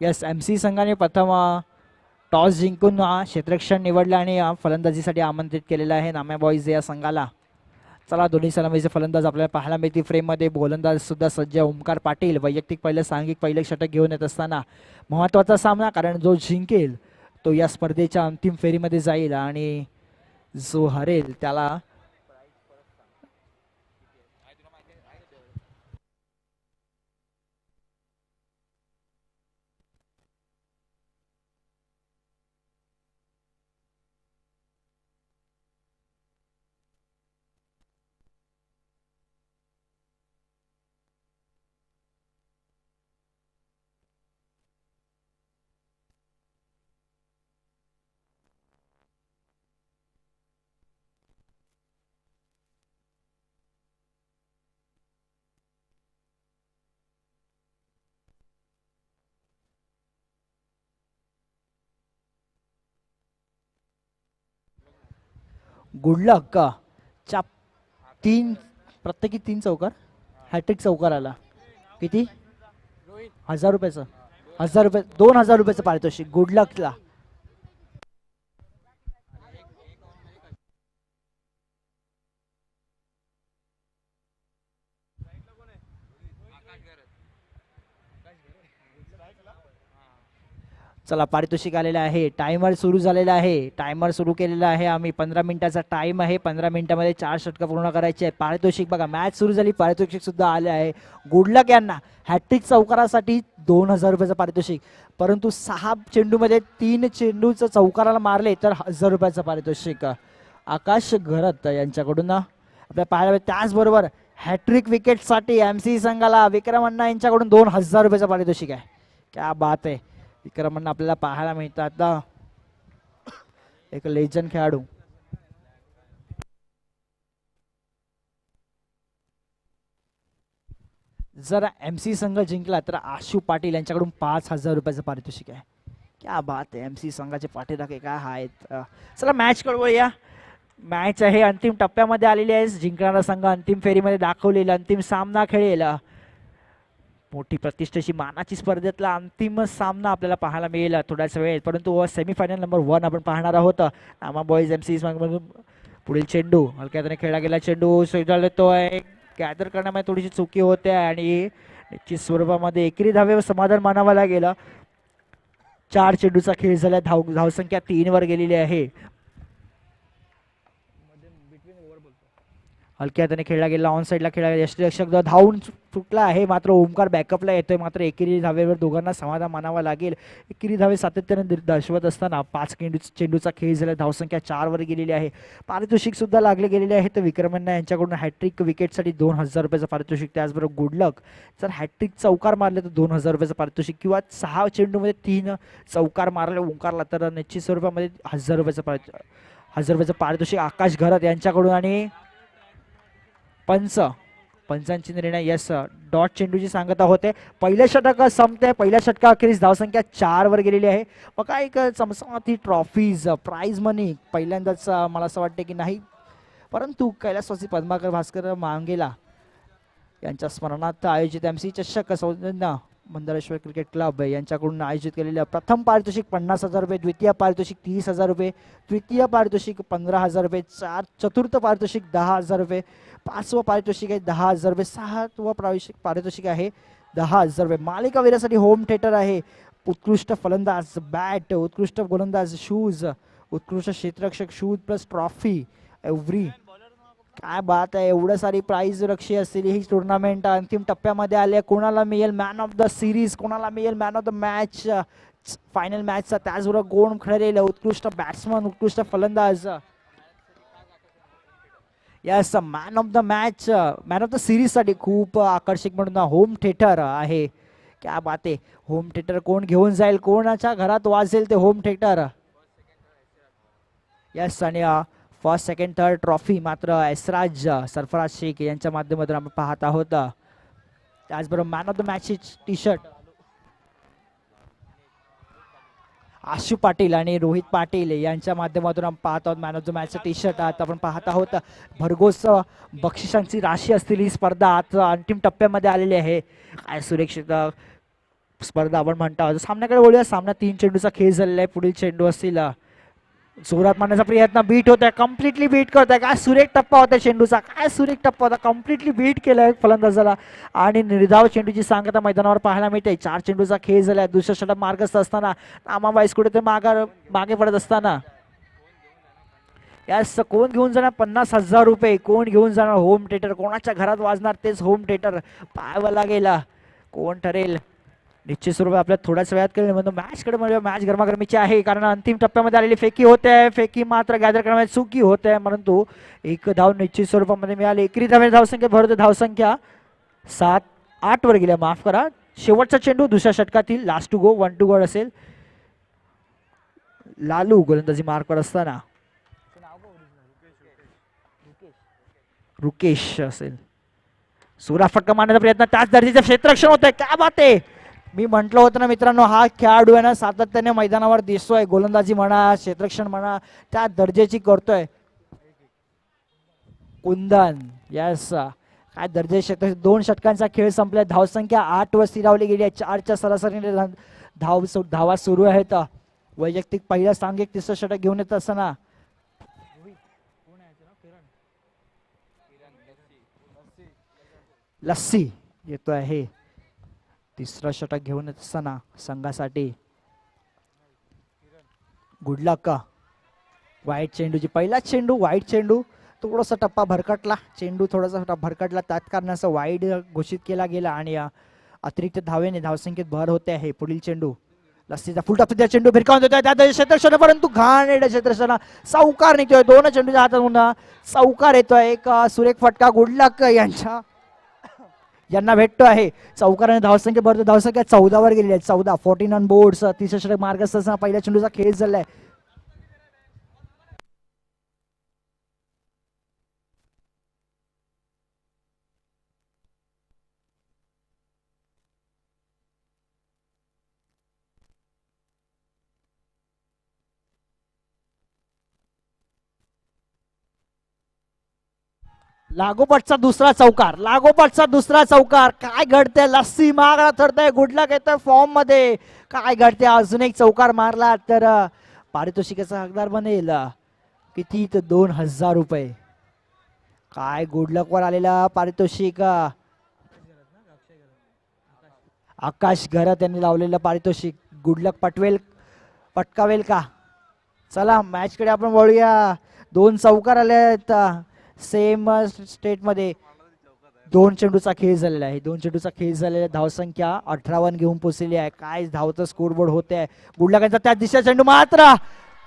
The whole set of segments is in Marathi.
यस, MC संघाने प्रथम टॉस जिंकून क्षेत्ररक्षण निवडलं आणि फलंदाजीसाठी आमंत्रित केलेलं आहे नाम्या बॉईज या संघाला. चला, दोन्ही सलामीचे फलंदाज आपल्याला पाहायला मिळतील फ्रेममध्ये. गोलंदाज सुद्धा सज्ज ओमकार पाटील वैयक्तिक पहिलं सांघिक पहिलं षटक घेऊन येत असताना महत्त्वाचा सामना, कारण जो जिंकेल तो या स्पर्धेच्या अंतिम फेरीमध्ये जाईल आणि जो हरेल त्याला गुडलक च्या प्रत्येकी 3 चौकार, हॅट्रिक चौकार आला. किती? 1000 रुपयाचं, 1000 रुपये, 2000 रुपयाचं पारितोषिक गुडलकला. चला, पारितोषिक आलेलं आहे. टायमर सुरू झालेला आहे. टायमर सुरू केलेला आहे आम्ही. 15 मिनिटाचा टाइम आहे. 15 मिनिटामध्ये 4 षटकं पूर्ण करायचे आहे. पारितोषिक बघा, मॅच सुरू झाली, पारितोषिक सुद्धा आले आहे. गुडलक यांना हॅट्रिक चौकारासाठी 2000 रुपयाचं पारितोषिक, परंतु 6 चेंडूमध्ये 3 चेंडूचं चौकाराला मारले तर 1000 रुपयाचं पारितोषिक आकाश घरत यांच्याकडून आपल्या पाहायला. त्याचबरोबर हॅट्रिक विकेटसाठी MC संघाला विक्रम अण्णा यांच्याकडून 2000 रुपयाचं पारितोषिक आहे. क्या बात आहे. विक्रम अण्णा आपल्याला पाहायला मिळतात आता, एक लेजंड खेळाडू. जर MC संघ जिंकला तर आशू पाटील यांच्याकडून 5000 रुपयाचं पारितोषिक आहे. क्या बात आहे. MC संघाचे पाठीराखे काय आहेत. चला, मॅच कळवूया. मॅच आहे अंतिम टप्प्यामध्ये आलेली आहे. जिंकणारा संघ अंतिम फेरीमध्ये दाखवलेला अंतिम सामना खेळेल. मोठी प्रतिष्ठेची मानाची स्पर्धेतला अंतिम सामना आपल्याला पाहायला मिळेल थोड्याच वेळेत, परंतु सेमीफायनल नंबर 1 आपण पाहणार आहोत. नामा बॉईज MC मधून पुढील चेंडू हलक्या हाताने खेळला गेला. चेंडू येतोय, गॅदर करण्यामध्ये थोडीशी चुकी होते आणि निश्चित स्वरूपामध्ये एकेरी धावे समाधान मानावं लागेल. 4 चेंडूचा खेळ झाला. धावसंख्या 3 वर गेलेली आहे. हलक्या हाताने खेळला गेला, ऑन साईडला खेळला गेला. यष्टीरक्षक धावून चुकला आहे, मात्र ओमकार बॅकअपला येतोय. मात्र एकेरी धावेवर दोघांना समाधान मानावा लागेल. एकेरी धावे सातत्याने दर्शवत असताना 5 चेंडूचा खेळ झाला. धावसंख्या 4 वर गेलेली आहे. पारितोषिक सुद्धा लागले गेलेले आहे. तर विक्रम अण्णा यांच्याकडून हॅट्रिक विकेटसाठी 2000 रुपयाचं पारितोषिक. त्याचबरोबर गुडलक जर हॅट्रिक चौकार मारले तर 2000 रुपयाचं पारितोषिक, किंवा 6 चेंडूमध्ये 3 चौकार मारले ओंकारला तर निश्चित स्वरूपामध्ये 1000 रुपयाचं पारितोषिक आकाश घरत यांच्याकडून. आणि पंचांची निर्णय. यस, डॉट चेंडूची सांगता होते. पहिल्या षटक संपते. पहिल्या षटकाअखेरीस धावसंख्या 4 वर गेलेली आहे. बघा, एक चमचमाती ट्रॉफीज, प्राइज मनी पहिल्यांदाच मला असं वाटते की नाही, परंतु कैलासवासी पद्माकर भास्कर मांगेला यांच्या स्मरणार्थ आयोजित MC चषक सौजन्य मंदारेश्वर क्रिकेट क्लब यांच्याकडून आयोजित केलेल्या प्रथम पारितोषिक 50,000 रुपये, द्वितीय पारितोषिक 30,000 रुपये, तृतीय पारितोषिक 15,000 रुपये, चतुर्थ पारितोषिक 10,000 रुपये, 5वं पारितोषिक आहे 10,000 रुपये, 6वं पारितोषिक आहे 10,000 रुपये. मालिकावीरासाठी होम थिएटर आहे. उत्कृष्ट फलंदाज बॅट, उत्कृष्ट गोलंदाज शूज, उत्कृष्ट क्षेत्ररक्षक शूज प्लस ट्रॉफी एव्हरी. काय बात आहे. एवढं सारी प्राइज रक्षी असलेली ही टुर्नामेंट अंतिम टप्प्यामध्ये आली आहे. कोणाला मिळेल मॅन ऑफ द सिरीज, कोणाला मिळेल man of the match final मॅचचा. त्याचबरोबर कोण खेळेल उत्कृष्ट बॅट्समन, उत्कृष्ट फलंदाज. Yes, man of the match, man of the series साठी खूप आकर्षक म्हणून होम थिएटर आहे. क्या बात आहे. होम थिएटर कोण घेऊन जाईल, कोणाच्या घरात वाजेल ते होम थिएटर. यस, आणि फर्स्ट सेकंड थर्ड ट्रॉफी मात्र ऐसराज सरफराज शेख यांच्या माध्यमातून आपण पाहत आहोत. त्याचबरोबर man of the match T shirt Ashu Patil आणि रोहित पाटील यांच्या माध्यमातून आपण पाहत आहोत. Man of the match T shirt आता आपण पाहत आहोत. भरघोस बक्षिसांची राशी असलेली स्पर्धा आता अंतिम टप्प्यामध्ये आलेली आहे. काय सुरेख स्पर्धा आपण म्हणतो आहोत. सामन्याकडे बोलूया. सामना 3 चेंडूचा खेळ झालेला आहे. पुढील चेंडू असतील जोरात मारण्याचा प्रयत्न, बीट होत आहे, कम्प्लिटली बीट करतोय. काय सुरेख टप्पा होता चेंडूचा, काय सुरेख टप्पा होता, कम्प्लिटली बीट केलाय फलंदाजाला आणि निर्धाव चेंडूची सांगता मैदानावर पाहायला मिळते. 4 चेंडूचा खेळ झाला. दुसऱ्या षटक मार्गस्थ असताना नामाबाईस कुठे ते मागे पडत असताना यास कोण घेऊन जाणार 50,000 रुपये, कोण घेऊन जाणार होम थिएटर, कोणाच्या घरात वाजणार तेच होम थिएटर पाहावं लागेल. कोण ठरेल निश्चित स्वरूपात आपल्याला थोड्याच वेळात कळेल. म्हणतो मॅचकडे म्हणजे मॅच गरमागरमीची आहे, कारण अंतिम टप्प्यामध्ये आलेली फेकी होते. फेकी मात्र गॅदर करण्यामध्ये चुकी होते, परंतु एक धाव निश्चित स्वरूपामध्ये मिळाली. एकरी धावसंख्या भरते, धावसंख्या 7-8 वर गेल्या, माफ करा. शेवटचा चेंडू दुसऱ्या षटकातील, last to go, 1 to go असेल. लालू गोलंदाजी मार्कवर असताना रुकेश असेल. सुरा फटका मारण्याचा प्रयत्न, त्याच दर्जाचे क्षेत्ररक्षण होत आहे. काय बात आहे, मी म्हटलं होतं ना मित्रांनो, हा खेळाडू आहे ना सातत्याने मैदानावर दिसतोय. गोलंदाजी म्हणा, क्षेत्ररक्षण म्हणा, त्या दर्जाची करतोय. कुंदन, यस, काय दर्जे क्षेत्र. 2 षटकांचा खेळ संपलाय. धावसंख्या 8 वर स्थिरावली गेली आहे. 4च्या सरासरीने धावा सुरू आहेत. वैयक्तिक पहिल्या सांघिक तिसरं षटक घेऊन येत असताना लस्सी येतो आहे. तिसरं षटक घेऊन येत असताना संघासाठी गुड लक का. वाईट चेंडूची, पहिला चेंडू वाईट चेंडू, थोडासा टप्पा भरकटला, चेंडू थोडासा भरकटला, त्याच कारणाचं वाईड घोषित केला गेला आणि अतिरिक्त धावेने धावसंख्येत भर होते आहे. पुढील चेंडू लस्सीचा फुल टप्पा चेंडू भिरकावून देतोय त्या क्षेत्रक्षण, परंतु घाणेरडा क्षेत्रक्षण, चौकार निघतोय. 2 चेंडूच्या हातातून चौकार येतोय. एक सुरेख फटका गुड लक यांना भेटतो आहे. चौकाराने धावसंख्या भरतो, धावसंख्या 14 वर गेलेली आहे. 14 ऑन बोर्ड्स. तिसऱ्या षटक मार्गस्थ असताना पहिल्या चेंडूचा खेळ झालाय. लागोपाठचा दुसरा चौकार, लागोपाठचा दुसरा चौकार. काय घडतंय, लस्सी मागला ठरतंय, गुडलक येतोय फॉर्म मध्ये. काय घडतंय, अजून एक चौकार मारला तर पारितोषिकाचा हकदार बनेल. किती तर 2,000 रुपये. काय गुडलक वर आलेला पारितोषिक. आकाश घरात यांनी लावलेलं पारितोषिक गुडलक पटकावेल का. चला मॅच कडे आपण वळूया. 2 चौकार आले आहेत सेम स्टेट मध्ये. 2 चेंडूचा खेळ झालेला आहे. 2 चेंडूचा खेळ झालेला, धावसंख्या 18 घेऊन पोहोचलेली आहे. काय धावतं स्कोरबोर्ड होते आहे. बुडलाकांचा त्या दिशा चेंडू मात्र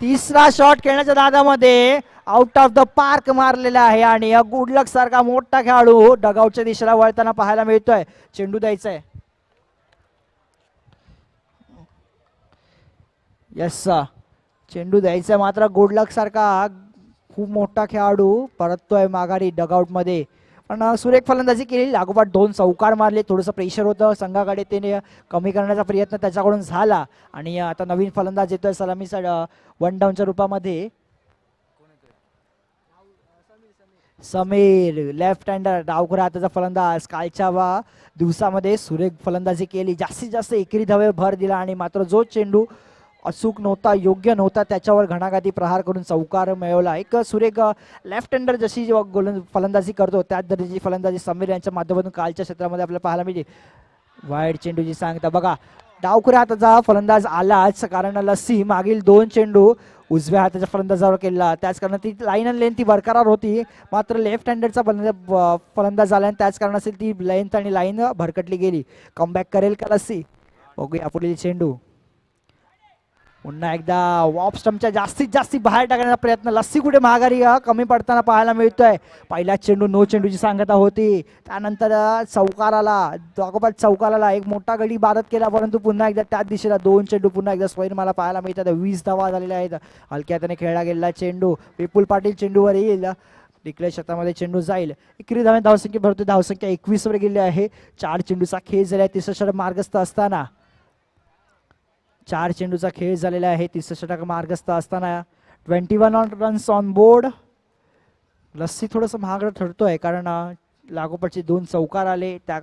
तिसरा शॉट खेळण्याच्या दादामध्ये आउट ऑफ द पार्क मारलेला आहे आणि गुडलक सारखा मोठा खेळाडू डगआउटच्या दिशेला वळताना पाहायला मिळतोय. चेंडू द्यायचा आहे. यस, चेंडू द्यायचा मात्र गुडलक सारखा खूप मोठा खेळाडू परततोय माघारी डगआउट मध्ये. पण सुरेख फलंदाजी केली, लागोपाठ 2 चौकार मारले. थोडंसं प्रेशर होतं संघाकडे, त्याने कमी करण्याचा प्रयत्न त्याच्याकडून झाला आणि आता नवीन फलंदाज येतोय सलामीचा 1 डाऊनच्या रूपामध्ये. समीर, लेफ्ट हँडर, डावखुरा हाताचा फलंदाज. कालच्या दिवसामध्ये सुरेख फलंदाजी केली, जास्तीत जास्त एकरी धावेवर भर दिला आणि मात्र जो चेंडू अचूक नव्हता, योग्य नव्हता, त्याच्यावर घणाघाती प्रहार करून चौकार मिळवला. एक सुरेख लेफ्ट हँडर जशी फलंदाजी करतो त्याच दर्जाची फलंदाजी समीर यांच्या माध्यमातून कालच्या क्षेत्रामध्ये आपल्याला पाहायला मिळते. वाईड चेंडूची सांगता बघा, डावखुऱ्या हाताचा फलंदाज आलाच, कारण लस्सी मागील 2 चेंडू उजव्या हाताच्या फलंदाजावर केला, त्याच कारण ती लाईन आणि लेंथ ती बरकरार होती. मात्र लेफ्ट हँडरचा फलंदाज आला आणि त्याच कारण असेल ती लेंथ आणि लाईन भरकटली गेली. कमबॅक करेल का लस्सी, बघूया. पुढील चेंडू पुन्हा एकदा वॉप स्टंपच्या जास्तीत जास्त बाहेर टाकण्याचा प्रयत्न. लस्सी कुठे माघारी कमी पडताना पाहायला मिळतोय. पहिला चेंडू नो चेंडूची सांगता होती, त्यानंतर चौकाराला लागोपाठ चौकाराला एक मोठा गडी बारत केला, परंतु पुन्हा एकदा त्याच दिशेला 2 चेंडू पुन्हा एकदा स्वैर मला पाहायला मिळतात. 20 धावा झालेल्या आहेत. हलक्या हाताने खेळला गेलेला चेंडू विपुल पाटील चेंडूवर येईल. डिक्लेअर क्षेत्रामध्ये चेंडू जाईल. एकरी धावसंख्या भरतो, धावसंख्या 21 वर गेली आहे. 4 चेंडूचा खेळ झाला. तिसरं षटक मार्गस्थ असताना 4 चेंडूचा खेळ झालेला आहे. तिसरं षटक मार्गस्थ असताना 21 रन्स ऑन बोर्ड. लस्सी थोडंसं महागडं ठरतोय, कारण लागोपाठचे 2 चौकार आले, त्या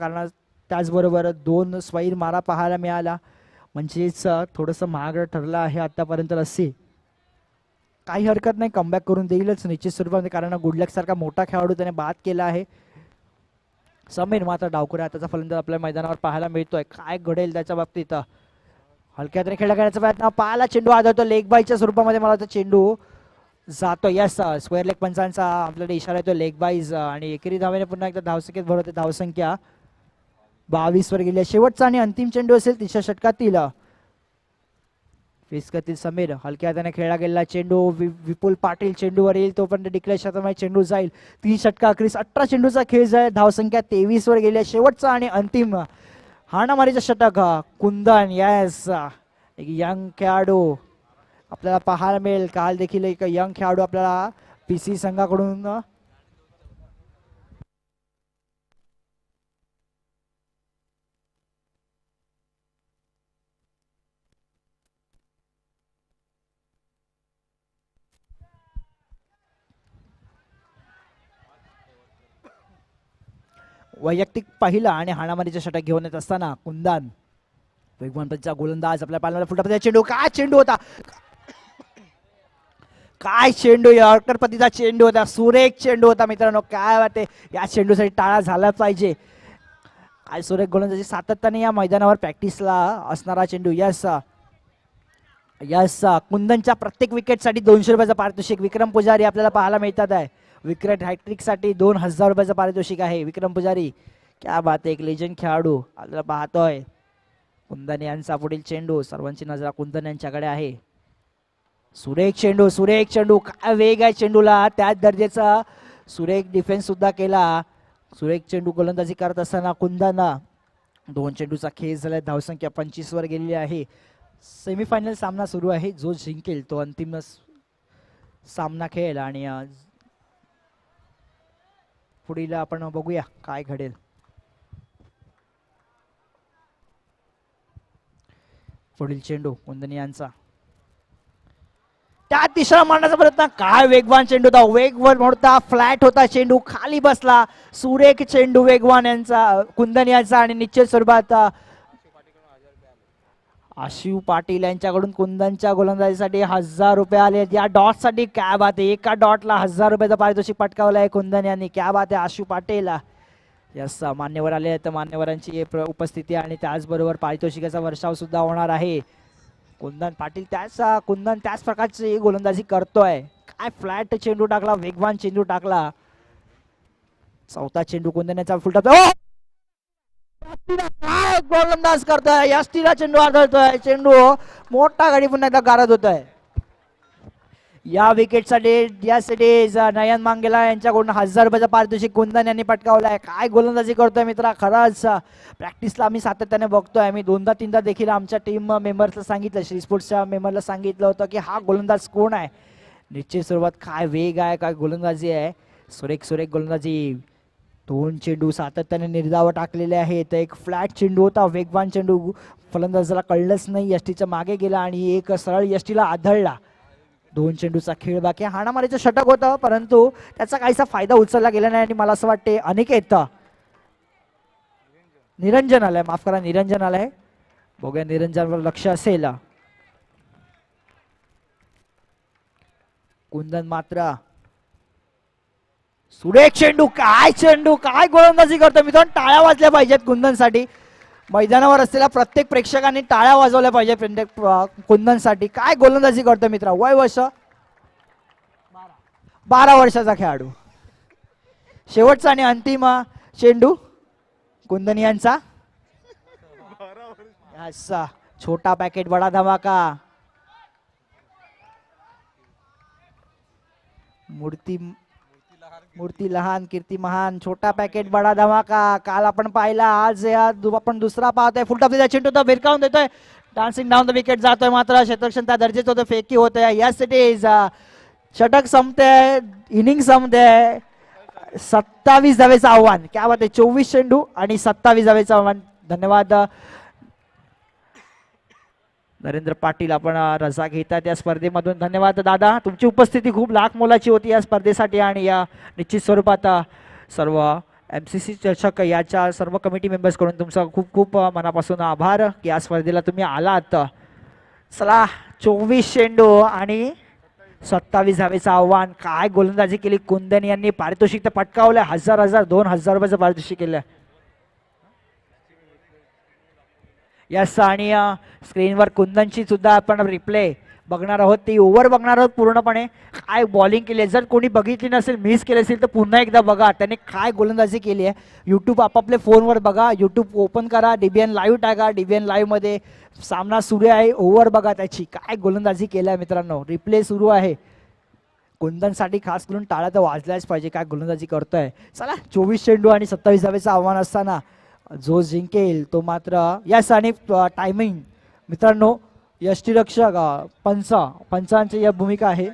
त्याचबरोबर 2 स्वैर मारा पाहायला मिळाला. म्हणजेच थोडंसं महाग ठरलं आहे आतापर्यंत लस्सी. काही हरकत नाही, कमबॅक करून देईलच निश्चित स्वरूपामध्ये, कारण गुडलक सारखा मोठा खेळाडू त्याने बाद केला आहे. समीर मात्र डावखुऱ्या हाताचा फलंदाज आपल्या मैदानावर पाहायला मिळतोय. काय घडेल त्याच्या बाबतीत. हलक्यात खेळला करण्याचा प्रयत्न, पाहायला चेंडू आदळतो लेग बायच्या स्वरूपामध्ये. मला वाटतं चेंडू जातो. यस, स्क्वेअर लेग पंचांचा आपल्याला इशारा येतो लेग बाईज. आणि एकेरी धावेने पुन्हा एकदा धावसंख्येत भर होते. धावसंख्या 22 वर गेली. शेवटचा आणि अंतिम चेंडू असेल तिसऱ्या षटकातील. फिसकतील समीर, हलक्या हाताने खेळला गेलेला चेंडू. विपुल पाटील चेंडूवर येईल, तोपर्यंत डिक्लेअर क्षेत्रामध्ये चेंडू जाईल. 3 षटका अखेरीस 18 चेंडूचा खेळ जाईल. धावसंख्या 23 वर गेली. शेवटचा आणि अंतिम हाणामारीचा षटक कुंदन. यस, एक यंग खेळाडू आपल्याला पाहायला मिळेल. काल देखील एक यंग खेळाडू आपल्याला पीसी संघाकडून वैयक्तिक पहिला आणि हाणामारीचा षटक घेऊन येत असताना कुंदन वेगवानपतीचा गोलंदाज आपल्या पालनाला फुटला. चेंडू, काय चेंडू होता, काय चेंडू, यॉर्कर पतीचा चेंडू होता. सुरेख चेंडू होता मित्रांनो. काय वाटते या चेंडूसाठी टाळा झाला पाहिजे. काय सुरेख गोलंदाजी सातत्याने या मैदानावर प्रॅक्टिसला असणारा चेंडू. यस यस, कुंदनच्या प्रत्येक विकेटसाठी 200 रुपयाचं पारितोषिक. विक्रम पुजारी आपल्याला पाहायला मिळतात आहे. विकेट हॅट्रिकसाठी 2000 रुपयाचं पारितोषिक आहे. विक्रम पुजारी, क्या बात आहे, एक लेजंड खेळाडू आपल्याला पाहतोय. कुंदन यांचा पुढील चेंडू, सर्वांची नजर कुंदन यांच्याकडे आहे. सुरेख चेंडू, सुरेख चेंडू, काय वेग आहे चेंडूला, त्याच दर्जाचा सुरेख डिफेन्स सुद्धा केला. सुरेख चेंडू गोलंदाजी करत असताना कुंदन. 2 चेंडूचा खेळ झाला. धावसंख्या 25 वर गेलेली आहे. सेमीफायनल सामना सुरू आहे. जो जिंकेल तो अंतिम सामना खेळेल. आणि पुढील आपण बघूया काय घडेल. पुढील चेंडू कुंदन यांचा, त्या दिशेला मारण्याचा प्रयत्न. काय वेगवान चेंडू होता, वेगवान मोडता फ्लॅट होता चेंडू, खाली बसला. सुरेख चेंडू वेगवान यांचा, कुंदन यांचा. आणि निश्चित स्वरूपात आशिव पाटील यांच्याकडून कुंदनच्या गोलंदाजीसाठी 1000 रुपये आले. या डॉट साठी काय बात आहे, एका डॉटला 1000 रुपयाचं पारितोषिक पटकावलं आहे कुंदन यांनी. क्या बात आहे आशिव पाटील. यस, मान्यवर आले आहेत, मान्यवरांची उपस्थिती आणि त्याचबरोबर पारितोषिकाचा वर्षाव सुद्धा होणार आहे. कुंदन पाटील कुंदन त्याच प्रकारची गोलंदाजी करतोय. काय फ्लॅट चेंडू टाकला, वेगवान चेंडू टाकला. चौथा चेंडू कुंदन याचा फुलटॉप. काय गोलंदाज करतोय, यष्टीला चेंडू आढळतोय. चेंडू मोठा गडी पुन्हा एकदा गारद होतोय. या विकेटसाठी नयन मांगेला यांच्याकडून 1000 रुपयाचं पारितोषिक कुंदन यांनी पटकावलाय. काय गोलंदाजी करतोय मित्रा, खरंच प्रॅक्टिसला आम्ही सातत्याने बघतोय. आम्ही 2दा-3दा देखील आमच्या टीम मेंबर्सला सांगितलं, श्री स्पोर्ट्सच्या मेंबरला सांगितलं होतं की हा गोलंदाज कोण आहे. निश्चित सुरुवात, काय वेग आहे, काय गोलंदाजी आहे, सुरेख सुरेख गोलंदाजी. 2 चेंडू सातत्याने निर्धाव टाकलेले आहेत. एक फ्लॅट चेंडू होता, वेगवान चेंडू, फलंदाजाला कळलंच नाही, यष्टीच्या मागे गेला आणि एक सरळ यष्टीला आदळला. 2 चेंडूचा खेळ बाकी. हाणामारीचं षटक होतं, परंतु त्याचा काहीसा फायदा उचलला गेला नाही. आणि मला असं वाटते अनिकेत निरंजन आलाय, माफ करा निरंजन आलाय. बघूया निरंजनवर लक्ष असेल. कुंदन मात्र सुरेख चेंडू, काय चेंडू, काय गोलंदाजी करतो मित्रांनो. टाळ्या वाजल्या पाहिजेत कुंदनसाठी. मैदानावर असलेल्या प्रत्येक प्रेक्षकांनी टाळ्या वाजवल्या पाहिजे कुंदनसाठी. काय गोलंदाजी करतो मित्र. वय वर्ष 12 वर्षाचा खेळाडू. शेवटचा आणि अंतिम चेंडू कुंदन यांचा. असा छोटा पॅकेट बडा धमाका. मूर्ती लहान कीर्ती महान. छोटा पॅकेट बडा धमाका. काल आपण पाहिला, आज आपण दुसरा पाहतोय. फुलटॉपचा चेंडू तो भिरकावून देतोय. डान्सिंग डाऊन द विकेट जातोय. मात्र क्षेत्ररक्षण त्या दर्जेचं होतं, फेकी होतंय. Yes it is. षटक संपते, इनिंग संपते. 27 धावेचं आव्हान. क्या बात आहे. 24 चेंडू आणि 27 धावेचं आव्हान. धन्यवाद नरेंद्र पाटील, आपण रजा घेतात या स्पर्धेमधून. धन्यवाद दादा, तुमची उपस्थिती खूप लाख मोलाची होती या स्पर्धेसाठी. आणि या निश्चित स्वरूपात सर्व MCC चषक याच्या सर्व कमिटी मेंबर्सकडून तुमचा खूप खूप मनापासून आभार की या स्पर्धेला तुम्ही आलात. चला 24 चेंडू आणि 27 धावेचं आव्हान. काय गोलंदाजी केली कुंदन यांनी. पारितोषिक तर पटकावलं. 1000 रुपयाचं पारितोषिक केलं. यस आणि स्क्रीनवर कुंदनची सुद्धा आपण रिप्ले बघणार आहोत. ती ओव्हर बघणार आहोत पूर्णपणे. काय बॉलिंग केली आहे. जर कोणी बघितली नसेल, मिस केली असेल तर पुन्हा एकदा बघा त्याने काय गोलंदाजी केली आहे. यूट्यूब आपापल्या फोनवर बघा. यूट्यूब ओपन करा. DBN लाईव्ह टाका. DBN लाईव्हमध्ये सामना सुरू आहे. ओव्हर बघा त्याची. काय गोलंदाजी केली आहे मित्रांनो. रिप्ले सुरू आहे. कुंदनसाठी खास करून टाळा तर वाजल्याच पाहिजे. काय गोलंदाजी करतोय. चला 24 चेंडू आणि 27 धावेचं आव्हान असताना जो जिंकेल तो मात्र यस आणि टायमिंग मित्रांनो यष्टीरक्षक पंचांची या भूमिका आहे.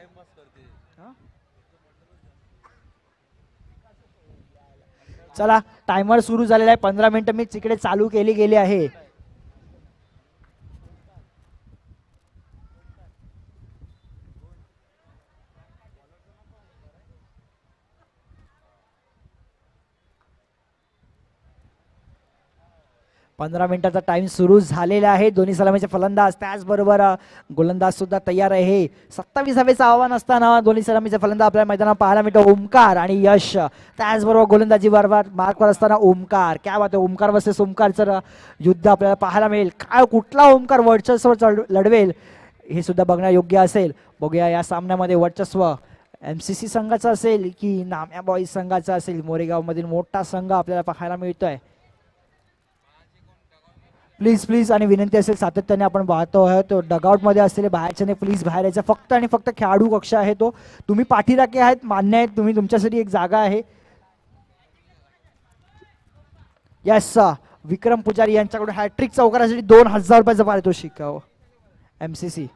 चला टायमर सुरू झालेला आहे. 15 मिनिटं मी तिकडे चालू केली गेली आहे. 15 मिनिटाचा टाइम सुरू झालेला आहे. दोन्ही सलामीचे फलंदाज त्याचबरोबर गोलंदाज सुद्धा तयार आहे. 27 धावेचं आव्हान असताना दोन्ही सलामीचे फलंदाज आपल्या मैदानात पाहायला मिळतो. ओमकार आणि यश. त्याचबरोबर गोलंदाजी बरोबर मार्कवर असताना ओमकार. काय बात आहे. ओमकार वर्सेस ओमकारचं युद्ध आपल्याला पाहायला मिळेल. काय कुठला ओमकार वर्चस्व लढवेल हे सुद्धा बघणं योग्य असेल. बघूया या सामन्यामध्ये वर्चस्व MCC संघाचा असेल की नाम्या बॉईज संघाचा असेल. मोरेगाव मधील मोठा संघ आपल्याला पाहायला मिळतोय. प्लीज प्लीज आणि विनंती असेल सातत्याने आपण पाहतो आहे तो डगआउटमध्ये असलेले बाहेरच्याने प्लीज बाहेर यायचं. फक्त आणि फक्त खेळाडू कक्ष आहे तो. तुम्ही पाठीराखे आहेत मान्य आहे. तुम्ही तुमच्यासाठी एक जागा आहे. यस विक्रम पुजारी यांच्याकडून हॅट्रिक चौकारासाठी 2000 रुपयाचं पारितोषिक MCC.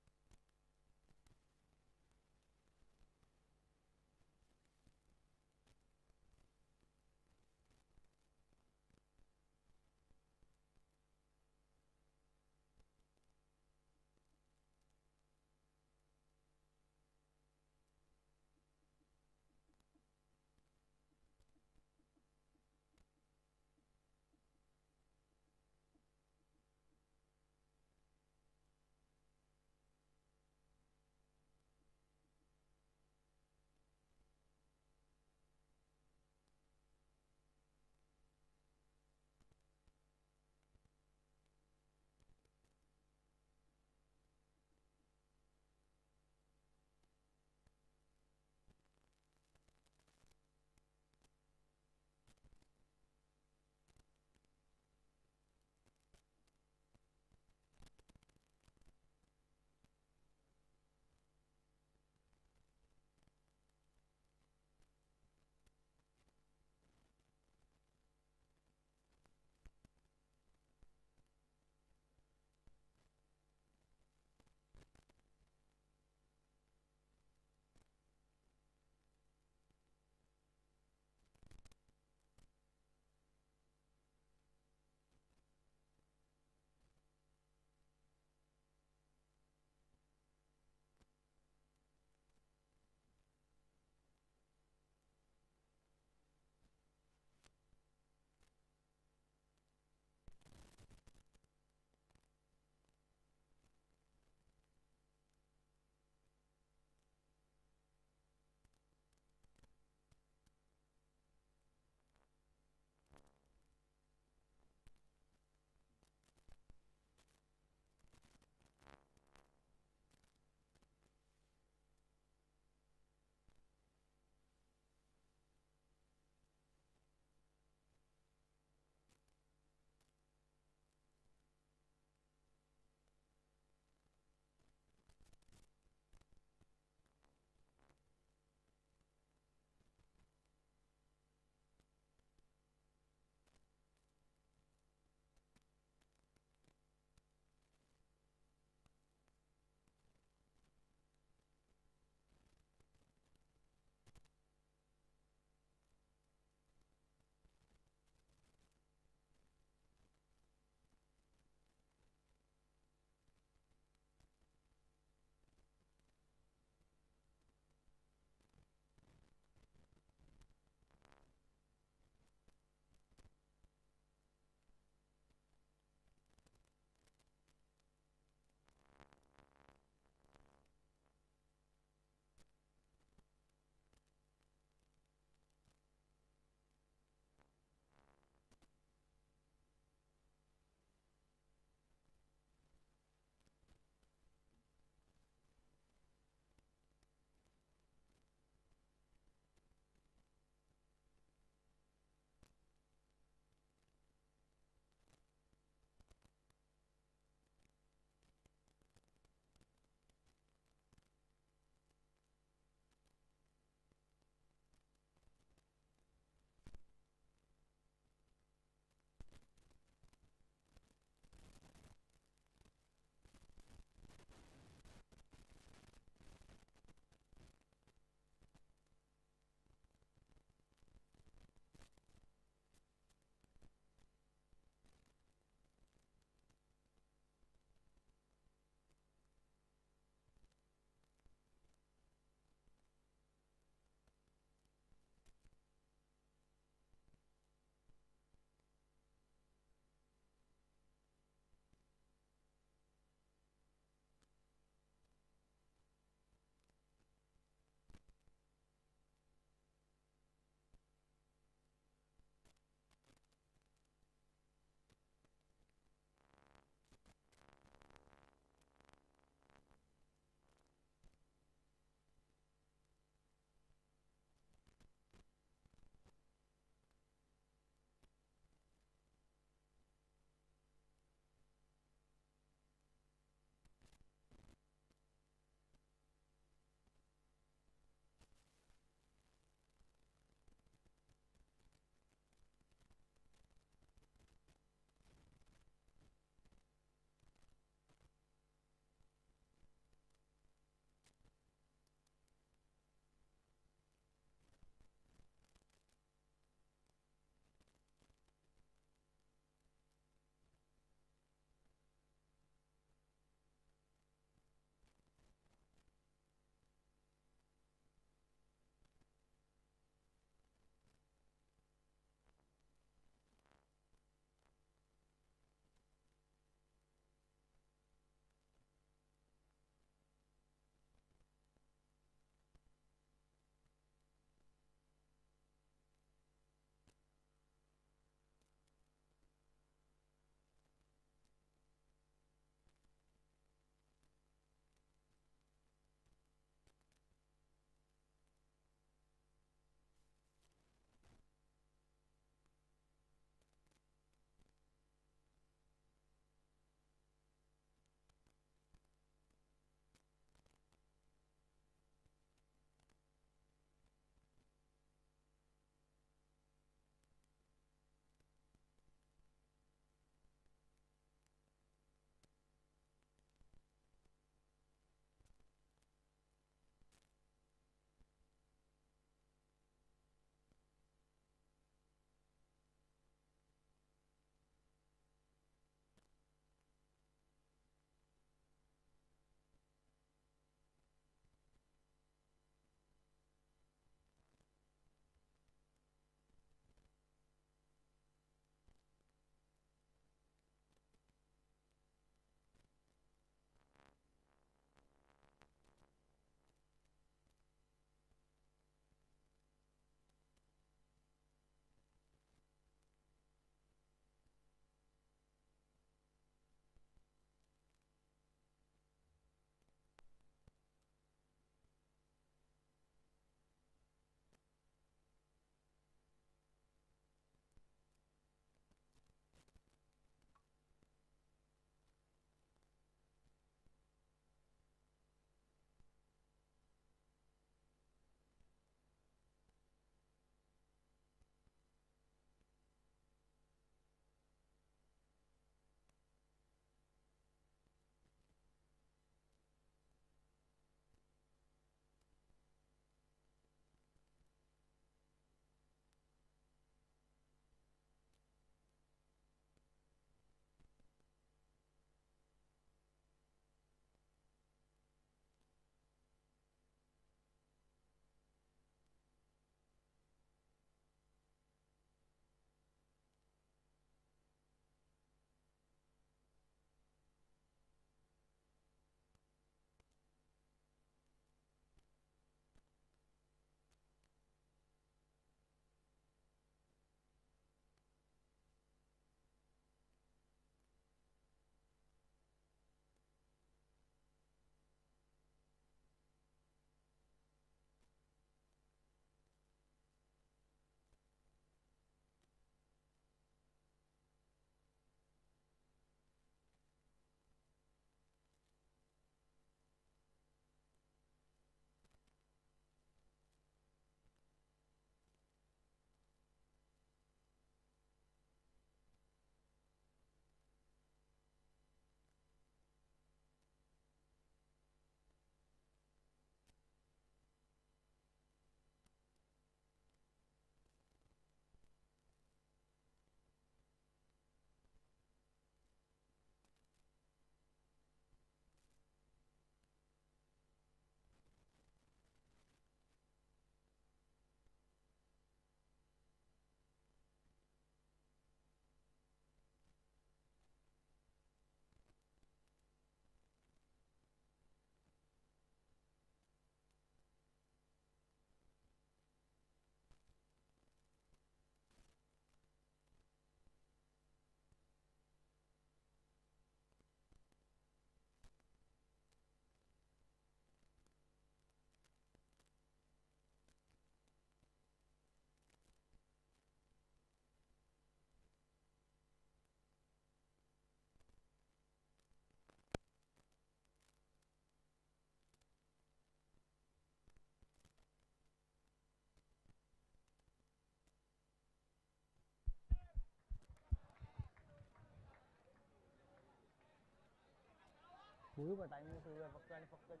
सुरू का टायमिंग सुरू आहे फक्त आणि फक्त 1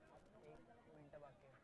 मिनिट बाकी आहे.